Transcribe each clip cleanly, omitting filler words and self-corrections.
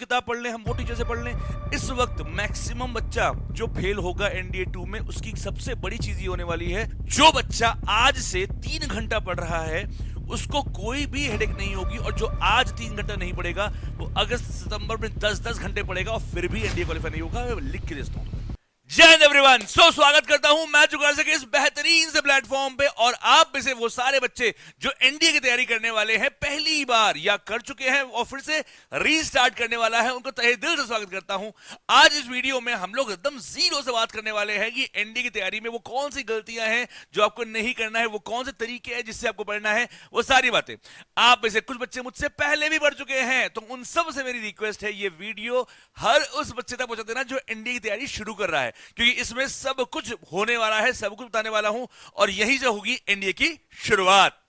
किताब पढ़ लें, हम वो टीचर से पढ़ लें। इस वक्त मैक्सिमम बच्चा जो फेल होगा एनडीए 2 में, उसकी सबसे बड़ी चीज ये होने वाली है, जो बच्चा आज से 3 घंटा पढ़ रहा है उसको कोई भी हेडेक नहीं होगी, और जो आज 3 घंटा नहीं पढ़ेगा वो अगस्त सितंबर में 10-10 घंटे पढ़ेगा और फिर भी एनडीए क्वालिफाई नहीं होगा। मैं लिख के देता हूं। जय हिंद एवरीवन। स्वागत करता हूं मैं जुगाड़ से इस बेहतरीन से प्लेटफॉर्म पे, और आप में से वो सारे बच्चे जो एनडीए की तैयारी करने वाले हैं पहली बार या कर चुके हैं और फिर से रीस्टार्ट करने वाला है, उनको तहे दिल से स्वागत करता हूं। आज इस वीडियो में हम लोग एकदम जीरो से बात करने वाले हैं कि एनडीए की तैयारी में वो कौन सी गलतियां हैं जो आपको नहीं करना है, वो कौन से तरीके हैं जिससे आपको पढ़ना है, वो सारी बातें। आप में से कुछ बच्चे मुझसे पहले भी पढ़ चुके हैं, तो उन सब से मेरी रिक्वेस्ट है ये वीडियो हर उस बच्चे तक पहुंचा देना जो एनडीए की तैयारी शुरू कर रहा है, क्योंकि इसमें सब कुछ होने वाला है, सब कुछ बताने वाला हूं, और यहीं से होगी एनडीए की शुरुआत।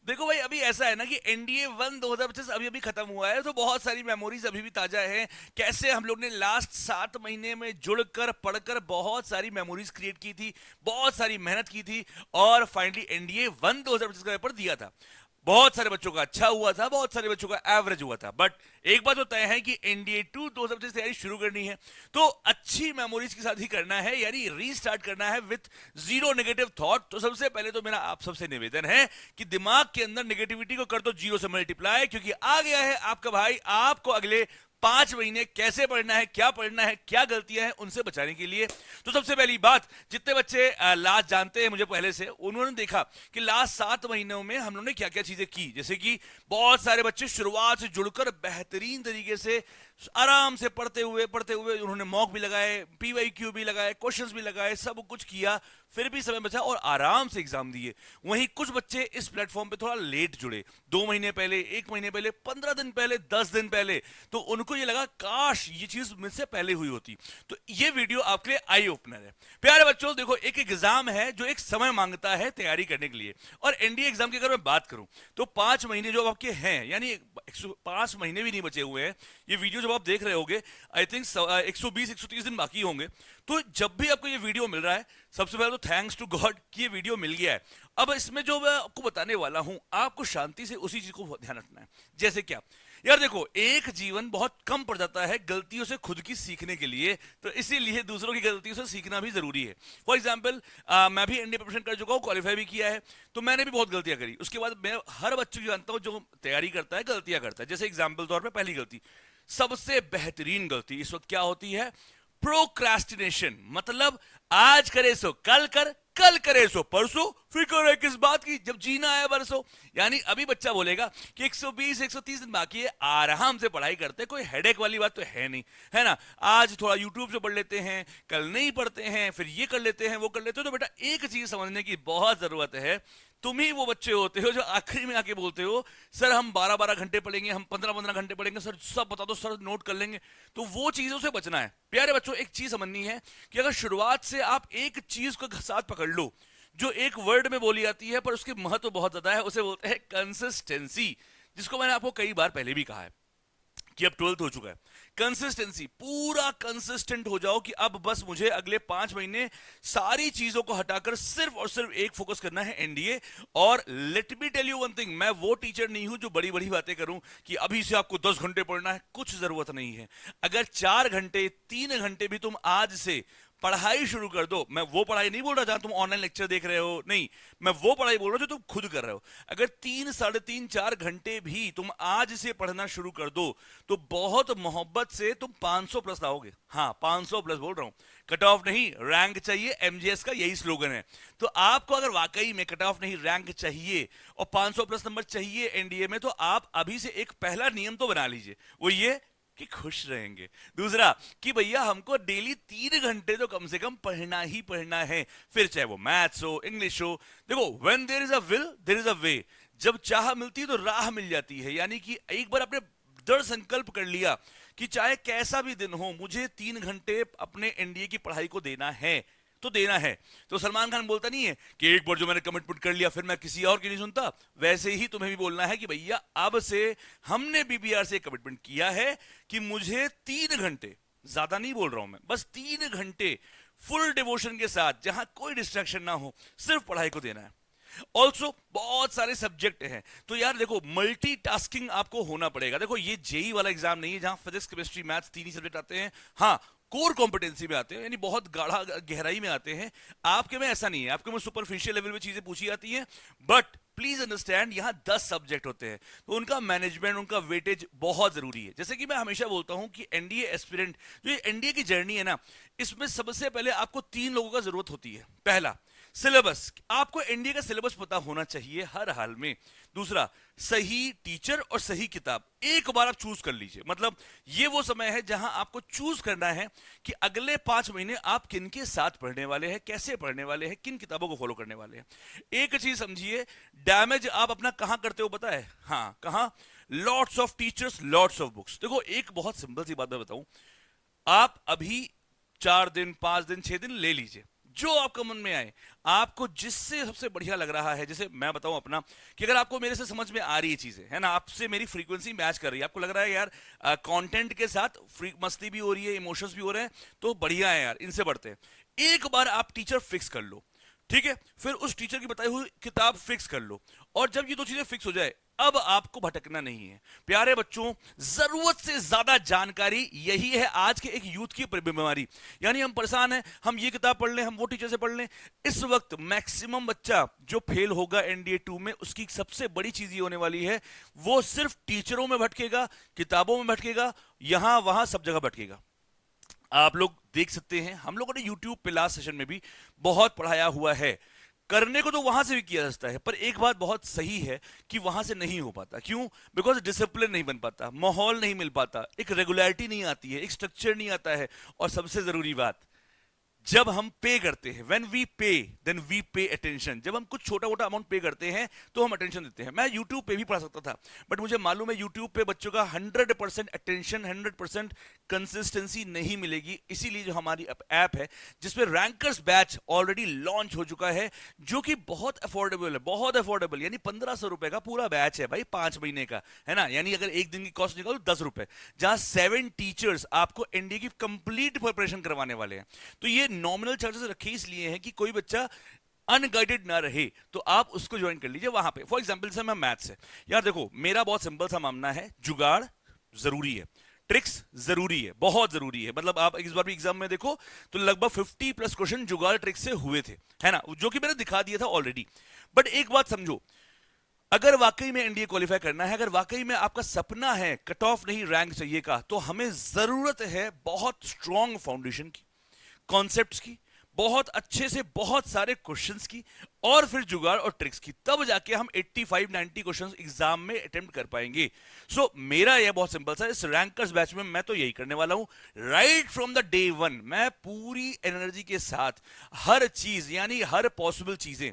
देखो भाई, अभी ऐसा है ना कि एनडीए 1 2025 अभी अभी खत्म हुआ है, तो बहुत सारी मेमोरीज अभी भी ताजा है। कैसे हम लोग ने लास्ट 7 महीने में जुड़कर पढ़कर बहुत सारी मेमोरीज क्रिएट की थी, बहुत सारी मेहनत की थी, और फाइनली एनडीए 1 2025 का पेपर दिया था। बहुत सारे बच्चों का अच्छा हुआ था, बहुत सारे बच्चों का एवरेज हुआ था, बट एक बात तो तय है कि एनडीए 2 2025 तैयारी शुरू करनी है तो अच्छी मेमोरीज के साथ ही करना है, यानी रीस्टार्ट करना है विथ जीरो नेगेटिव थॉट। तो सबसे पहले तो मेरा आप सबसे निवेदन है कि दिमाग के अंदर नेगेटिविटी को कर दो जीरो से मल्टीप्लाई, क्योंकि आ गया है आपका भाई आपको अगले 5 महीने कैसे पढ़ना है, क्या गलतियां हैं उनसे बचाने के लिए। तो सबसे पहली बात, जितने बच्चे लास्ट जानते हैं मुझे पहले से, उन्होंने देखा कि लास्ट 7 महीनों में हम लोगों ने क्या क्या चीजें की। जैसे कि बहुत सारे बच्चे शुरुआत से जुड़कर बेहतरीन तरीके से आराम से पढ़ते हुए उन्होंने मॉक भी लगाए, पीवाईक्यू भी लगाए, क्वेश्चंस भी लगाए, सब कुछ किया, फिर भी समय बचा और आराम से एग्जाम दिए। वहीं कुछ बच्चे इस प्लेटफॉर्म पे थोड़ा लेट जुड़े, 2 महीने पहले, 1 महीने पहले, 15 दिन पहले, 10 दिन पहले, तो उनको ये लगा काश ये चीज मुझसे पहले हुई होती। तो ये वीडियो आपके लिए आई ओपनर है। प्यारे बच्चों, देखो, एक एग्जाम है जो एक समय मांगता है तैयारी करने के लिए, और एनडीए एग्जाम की अगर मैं बात करूं तो 5 महीने जो आपके हैं, यानी 5 महीने भी नहीं बचे हुए हैं। ये वीडियो जब आप देख रहे होगे, आई थिंक 120-130 दिन बाकी होंगे। तो जब भी आपको ये वीडियो मिल रहा है, सबसे पहले तो थैंक्स टू गॉड कि ये वीडियो मिल गया है। अब इसमें जो मैं आपको बताने वाला हूं, आपको शांति से उसी चीज को ध्यान रखना है। जैसे क्या यार, देखो, एक जीवन बहुत कम पड़ जाता है गलतियों से खुद की सीखने के लिए, तो इसीलिए दूसरों की गलतियों से सीखना भी जरूरी है। फॉर एग्जाम्पल, मैं भी एनडीए प्रिपरेशन कर चुका हूं, क्वालिफाई भी किया है, तो मैंने भी बहुत गलतियां करी। उसके बाद मैं हर बच्चे को जानता हूं जो तैयारी करता है गलतियां करता है। जैसे एग्जाम्पल तौर पर पहली गलती, सबसे बेहतरीन गलती इस वक्त क्या होती है? प्रोक्रास्टिनेशन। मतलब आज करे सो कल कर, कल करे सो परसों, फिक्र है किस बात की जब जीना है बरसों। यानी अभी बच्चा बोलेगा कि 120-130 दिन बाकी है, आराम से पढ़ाई करते, कोई हेडेक वाली बात तो है नहीं, है ना। आज थोड़ा यूट्यूब से पढ़ लेते हैं, कल नहीं पढ़ते हैं, फिर ये कर लेते हैं, वो कर लेते हो। तो बेटा, एक चीज समझने की बहुत जरूरत है, तुम ही वो बच्चे होते हो जो आखिरी में आके बोलते हो सर हम 12-12 घंटे पढ़ेंगे, हम 15-15 घंटे पढ़ेंगे, सर सब बता दो, सर नोट कर लेंगे। तो वो चीजों से बचना है। प्यारे बच्चों, एक चीज समझनी है कि अगर शुरुआत से आप एक चीज को साथ पकड़ लो जो एक वर्ड में बोली जाती है पर उसके महत्व बहुत ज्यादा है, उसे बोलते हैं कंसिस्टेंसी, जिसको मैंने आपको कई बार पहले भी कहा है कि अब 12th हो चुका है। कंसिस्टेंसी, पूरा कंसिस्टेंट हो जाओ कि अब बस मुझे अगले 5 महीने सारी चीजों को हटाकर सिर्फ और सिर्फ एक फोकस करना है, एनडीए। और let me tell you one thing, मैं वो टीचर नहीं हूं जो बड़ी बड़ी बातें करूं कि अभी से आपको 10 घंटे पढ़ना है, कुछ जरूरत नहीं है। अगर 4 घंटे, 3 घंटे भी तुम आज से पढ़ाई शुरू कर दो, मैं वो पढ़ाई नहीं बोल रहा जहां तुम ऑनलाइन लेक्चर देख रहे हो, नहीं, मैं वो पढ़ाई बोल रहा हूं जो तुम खुद कर रहे हो। अगर 3, 3.5, 4 घंटे भी तुम आज से पढ़ना शुरू कर दो तो बहुत मोहब्बत से तुम 500 प्लस लाओगे। हाँ, 500 प्लस बोल रहा हूं, कट ऑफ नहीं, रैंक चाहिए। एमजीएस का यही स्लोगन है। तो आपको अगर वाकई में कट ऑफ नहीं, रैंक चाहिए और 500 प्लस नंबर चाहिए एनडीए में, तो आप अभी से एक पहला नियम तो बना लीजिए, वो ये कि खुश रहेंगे। दूसरा कि भैया हमको डेली 3 घंटे तो कम से कम पढ़ना ही पढ़ना है, फिर चाहे वो मैथ्स हो, इंग्लिश हो। देखो, when there is a will there is a way. जब चाह मिलती है तो राह मिल जाती है। यानी कि एक बार आपने दृढ़ संकल्प कर लिया कि चाहे कैसा भी दिन हो, मुझे 3 घंटे अपने एनडीए की पढ़ाई को देना है, तो देना है। तो सलमान खान बोलता नहीं है कि एक बार जो मैंने कमिटमेंट कर लिया फिर मैं किसी और की नहीं सुनता। वैसे ही तुम्हें भी बोलना है कि भैया अब से हमने बीबीआर से कमिटमेंट किया है कि मुझे 3 घंटे, ज्यादा नहीं बोल रहा हूं मैं, बस 3 घंटे फुल डिवोशन के साथ, जहां कोई डिस्ट्रैक्शन ना हो, सिर्फ पढ़ाई को देना है। ऑल्सो बहुत सारे सब्जेक्ट हैं, तो यार देखो मल्टीटास्किंग आपको होना पड़ेगा। देखो ये जेई वाला एग्जाम नहीं है जहां फिजिक्स केमिस्ट्री मैथ्स तीन ही सब्जेक्ट आते हैं, हाँ कोर कॉम्पिटेंसी में आते हैं, यानी बहुत गाढ़ा गहराई में आते हैं। आपके में ऐसा नहीं है, आपके में सुपरफिशियल लेवल में चीजें पूछी जाती हैं, बट प्लीज अंडरस्टैंड यहां 10 सब्जेक्ट होते हैं, तो उनका मैनेजमेंट, उनका वेटेज बहुत जरूरी है। जैसे कि मैं हमेशा बोलता हूं कि एनडीए एस्पिरेंट, जो ये एनडीए की जर्नी है ना, इसमें सबसे पहले आपको 3 लोगों का जरूरत होती है। पहला, सिलेबस, आपको एनडीए का सिलेबस पता होना चाहिए हर हाल में। दूसरा, सही टीचर और सही किताब। एक बार आप चूज कर लीजिए, मतलब ये वो समय है जहां आपको चूज करना है कि अगले 5 महीने आप किन के साथ पढ़ने वाले हैं, कैसे पढ़ने वाले हैं, किन किताबों को फॉलो करने वाले हैं। एक चीज समझिए, डैमेज आप अपना कहां करते हो पता है? हाँ, कहां? Lots of teachers, lots of books. देखो एक बहुत सिंपल सी बात मैं बताऊं, आप अभी 4 दिन 5 दिन 6 दिन ले लीजिए, जो आपका मन में आए, आपको जिससे सबसे बढ़िया लग रहा है। जैसे मैं बताऊं अपना, कि अगर आपको मेरे से समझ में आ रही है चीजें, है ना, आपसे मेरी फ्रीक्वेंसी मैच कर रही है, आपको लग रहा है यार कंटेंट के साथ मस्ती भी हो रही है, इमोशंस भी हो रहे हैं, तो बढ़िया है यार, इनसे बढ़ते हैं। एक बार आप टीचर फिक्स कर लो, ठीक है, फिर उस टीचर की बताई हुई किताब फिक्स कर लो, और जब ये दो चीजें फिक्स हो जाए, अब आपको भटकना नहीं है। प्यारे बच्चों, जरूरत से ज्यादा जानकारी, यही है आज के एक यूथ की बीमारी। यानी हम परेशान हैं, हम ये किताब पढ़ लें, हम वो टीचर से पढ़ लें। इस वक्त मैक्सिमम बच्चा जो फेल होगा एनडीए 2 में, उसकी सबसे बड़ी चीज ये होने वाली है, वो सिर्फ टीचरों में भटकेगा, किताबों में भटकेगा, यहां वहां सब जगह भटकेगा। आप लोग देख सकते हैं, हम लोगों ने यूट्यूब पे लास्ट सेशन में भी बहुत पढ़ाया हुआ है। करने को तो वहां से भी किया जा सकता है, पर एक बात बहुत सही है कि वहां से नहीं हो पाता। क्यों? बिकॉज डिसिप्लिन नहीं बन पाता, माहौल नहीं मिल पाता, एक रेगुलरिटी नहीं आती है, एक स्ट्रक्चर नहीं आता है, और सबसे जरूरी बात, जब हम पे करते हैं, व्हेन वी पे देन वी पे अटेंशन। जब हम कुछ छोटा मोटा अमाउंट पे करते हैं तो हम अटेंशन देते हैं। मैं यूट्यूब पे भी पढ़ा सकता था, बट मुझे मालूम है यूट्यूब पे बच्चों का 100% अटेंशन, 100% कंसिस्टेंसी नहीं मिलेगी। इसीलिए जो हमारी ऐप है, जिसमें रैंकर्स बैच ऑलरेडी लॉन्च हो चुका है, जो कि बहुत अफोर्डेबल है, बहुत अफोर्डेबल, यानी 1500 रुपए का पूरा बैच है भाई, 5 महीने का, है ना। यानी अगर एक दिन की कॉस्ट निकालो 10 रुपए, जहां 7 टीचर्स आपको एनडीए की कंप्लीट प्रिपरेशन करवाने वाले हैं। तो ये नॉमिनल चार्जेस रखे इसलिए हैं कि कोई बच्चा अनगाइडेड ना रहे, तो आप उसको ज्वाइन कर लीजिए वहां पे। फॉर एग्जांपल से मैं मैथ्स है, यार देखो मेरा बहुत सिंपल सा मानना है, जुगाड़ जरूरी है, ट्रिक्स जरूरी है, बहुत जरूरी है। मतलब आप इस बार भी एग्जाम में देखो तो लगभग 50+ क्वेश्चन जुगाड़ ट्रिक्स से हुए थे, है ना, जो कि मैंने दिखा दिया था ऑलरेडी। बट एक बात समझो, अगर वाकई में एनडीए क्वालिफाई करना है, अगर वाकई में आपका सपना है कट ऑफ नहीं रैंक चाहिए का, तो हमें जरूरत है बहुत स्ट्रॉन्ग फाउंडेशन की, कॉन्सेप्ट्स की, बहुत अच्छे से बहुत सारे क्वेश्चंस की, और फिर जुगाड़ और ट्रिक्स की, तब जाके हम 85-90 क्वेश्चंस एग्जाम में अटेम्प्ट कर पाएंगे। सो मेरा यह बहुत सिंपल सा, इस रैंकर्स बैच में मैं तो यही करने वाला हूं। Right from the day one मैं पूरी एनर्जी के साथ हर चीज, यानी हर पॉसिबल चीजें,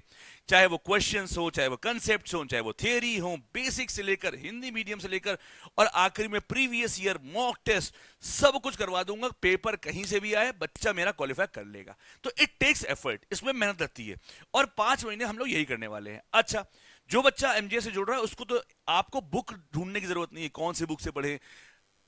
चाहे वो क्वेश्चंस हो, चाहे वो कंसेप्ट्स हो, चाहे वो थियरी हो, बेसिक से लेकर हिंदी मीडियम से लेकर, और आखिरी में प्रीवियस ईयर मॉक टेस्ट, सब कुछ करवा दूंगा। पेपर कहीं से भी आए, बच्चा मेरा क्वालिफाई कर लेगा। तो इट टेक्स एफर्ट, इसमें मेहनत लगती है, और 5 महीने हम लोग यही करने वाले हैं। अच्छा, जो बच्चा एमजीए से जुड़ रहा है, उसको तो आपको बुक ढूंढने की जरूरत नहीं है, कौन सी बुक से पढ़े,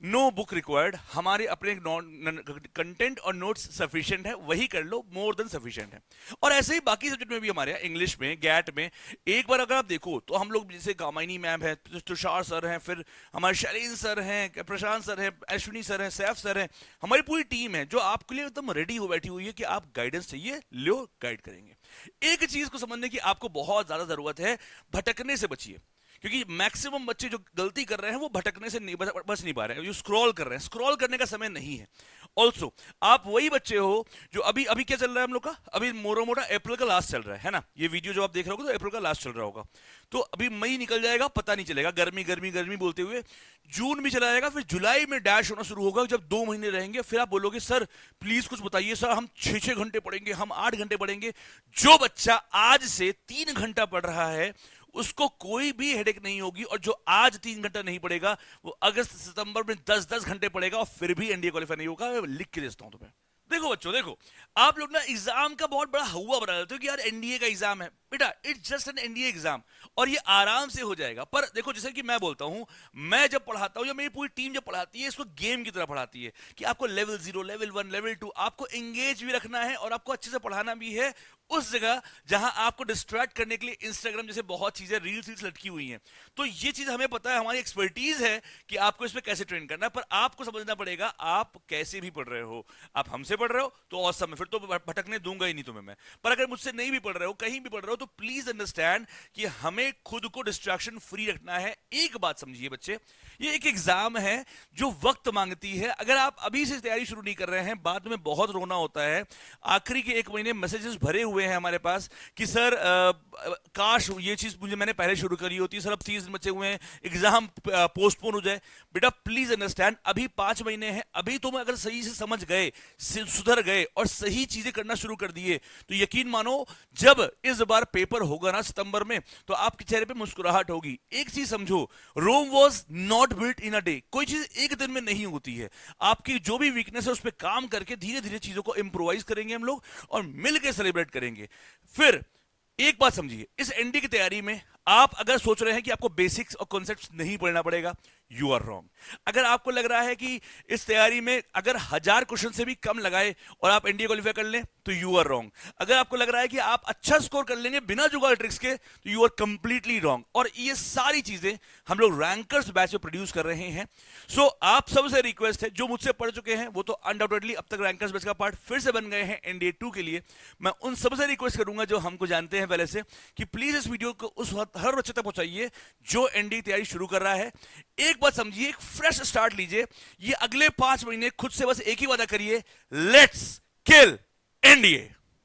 नो बुक रिक्वायर्ड, हमारे अपने कंटेंट और नोट्स सफिशिएंट है, वही कर लो, मोर देन सफिशिएंट है। और ऐसे ही बाकी सब्जेक्ट में भी हमारे यहाँ, इंग्लिश में, गैट में, एक बार अगर आप देखो तो हम लोग, जैसे कामायनी मैम है, तुषार सर हैं, फिर हमारे शैलीन सर हैं, प्रशांत सर हैं, अश्विनी सर हैं, सैफ सर हैं, हमारी पूरी टीम है जो आपके लिए एकदम रेडी हो बैठी हुई है कि आप गाइडेंस चाहिए लो, गाइड करेंगे। एक चीज को समझने की आपको बहुत ज्यादा जरूरत है, भटकने से बचिए, क्योंकि मैक्सिमम बच्चे जो गलती कर रहे हैं वो भटकने से नहीं बच नहीं पा रहे हैं, जो स्क्रॉल कर रहे हैं, स्क्रॉल करने का समय नहीं है। ऑल्सो आप वही बच्चे हो जो अभी अभी क्या चल रहा है हम लोग का, अभी मोटा अप्रैल का लास्ट चल रहा है ना, ये वीडियो जो आप देख रहे हो तो अप्रैल का लास्ट चल रहा होगा, तो अभी मई निकल जाएगा, पता नहीं चलेगा, गर्मी गर्मी गर्मी बोलते हुए जून भी चला जाएगा, फिर जुलाई में डैश होना शुरू होगा, जब 2 महीने रहेंगे, फिर आप बोलोगे सर प्लीज कुछ बताइए, सर हम 6-6 घंटे पढ़ेंगे, हम 8 घंटे पढ़ेंगे। जो बच्चा आज से 3 घंटा पढ़ रहा है उसको कोई भी हेडेक नहीं होगी, और जो आज 3 घंटा नहीं पड़ेगा वो अगस्त सितंबर में 10-10 घंटे पड़ेगा, और फिर भी एनडीए क्वालिफाई नहीं होगा। लिख के देता हूं तुम्हें, देखो बच्चों, देखो आप लोग ना एग्जाम का बहुत बड़ा हवा बना देते हो कि यार एनडीए का एग्जाम है। बेटा it's just an NDA exam, और ये आराम से हो जाएगा। पर देखो जैसे कि मैं बोलता हूं, मैं जब पढ़ाता हूं या मेरी पूरी टीम जब पढ़ाती है, इसको गेम की तरह पढ़ाती है कि आपको लेवल 0, लेवल 1, लेवल 2 आपको एंगेज भी रखना है और आपको अच्छे से पढ़ाना भी है उस जगह जहां आपको डिस्ट्रैक्ट करने के लिए इंस्टाग्राम जैसे बहुत चीजें रील्स लटकी हुई हैं। तो ये चीज हमें पता है, हमारी एक्सपर्टीज है कि आपको इसमें कैसे ट्रेन करना है। पर आपको समझना पड़ेगा आप कैसे भी पढ़ रहे हो। आप हमसे पढ़ रहे हो तो औसम है, फिर तो भटकने दूंगा ही नहीं तुम्हें मैं। पर अगर मुझसे नहीं भी पढ़ रहे हो, कहीं भी पढ़ रहे हो, तो प्लीज अंडरस्टैंड कि हमें खुद को डिस्ट्रैक्शन फ्री रखना है। एक बात समझिए बच्चे, ये एक एग्जाम है जो वक्त मांगती है। अगर आप अभी से तैयारी शुरू नहीं कर रहे हैं, बाद में बहुत रोना होता है। आखिरी के 1 महीने मैसेजेस भरे हुए हैं हमारे पास कि सर काश ये चीज मुझे मैंने पहले शुरू करी होती, सर अब 30 दिन बचे हुए हैं, एग्जाम पोस्टपोन हो जाए। बेटा प्लीज अंडरस्टैंड, अभी 5 महीने हैं। अभी तुम अगर सही से समझ गए, सुधर गए और सही चीजें करना शुरू कर दिए, तो यकीन मानो जब इस बार पेपर होगा ना सितंबर में, तो आपके चेहरे पे मुस्कुराहट होगी। एक चीज समझो, Rome was not built in a day. कोई चीज एक दिन में नहीं होती है। आपकी जो भी वीकनेस है उस पर काम करके धीरे धीरे चीजों को इंप्रोवाइज करेंगे हम लोग और मिलकर सेलिब्रेट करेंगे। फिर एक बात समझिए, इस एनडी की तैयारी में आप अगर सोच रहे हैं कि आपको बेसिक्स और कॉन्सेप्ट्स नहीं पढ़ना पड़ेगा, यू आर रॉन्ग। अगर आपको लग रहा है कि इस तैयारी में अगर 1000 क्वेश्चन से भी कम लगाए और आप एनडीए क्वालिफाई कर लें, तो यू आर रॉन्ग। अगर आपको लग रहा है कि आप अच्छा स्कोर कर लेंगे बिना जुगाड़ ट्रिक्स के, तो यू आर कंप्लीटली रॉन्ग। और ये सारी चीजें हम लोग रैंकर्स बैच में प्रोड्यूस कर रहे हैं। सो आप सबसे रिक्वेस्ट है, जो मुझसे पढ़ चुके हैं वो तो अनडाउटेडली अब तक रैंकर्स बैच का पार्ट फिर से बन गए हैं एनडीए 2 के लिए। मैं उन सबसे रिक्वेस्ट करूंगा जो हमको जानते हैं पहले से, कि प्लीज इस वीडियो को उस हर बच्चे तक पहुंचाइए जो एनडीए तैयारी शुरू कर रहा है। एक बात समझिए, एक फ्रेश स्टार्ट लीजिए। ये अगले 5 महीने खुद से बस एक ही वादा करिए, लेट्स किल एनडीए।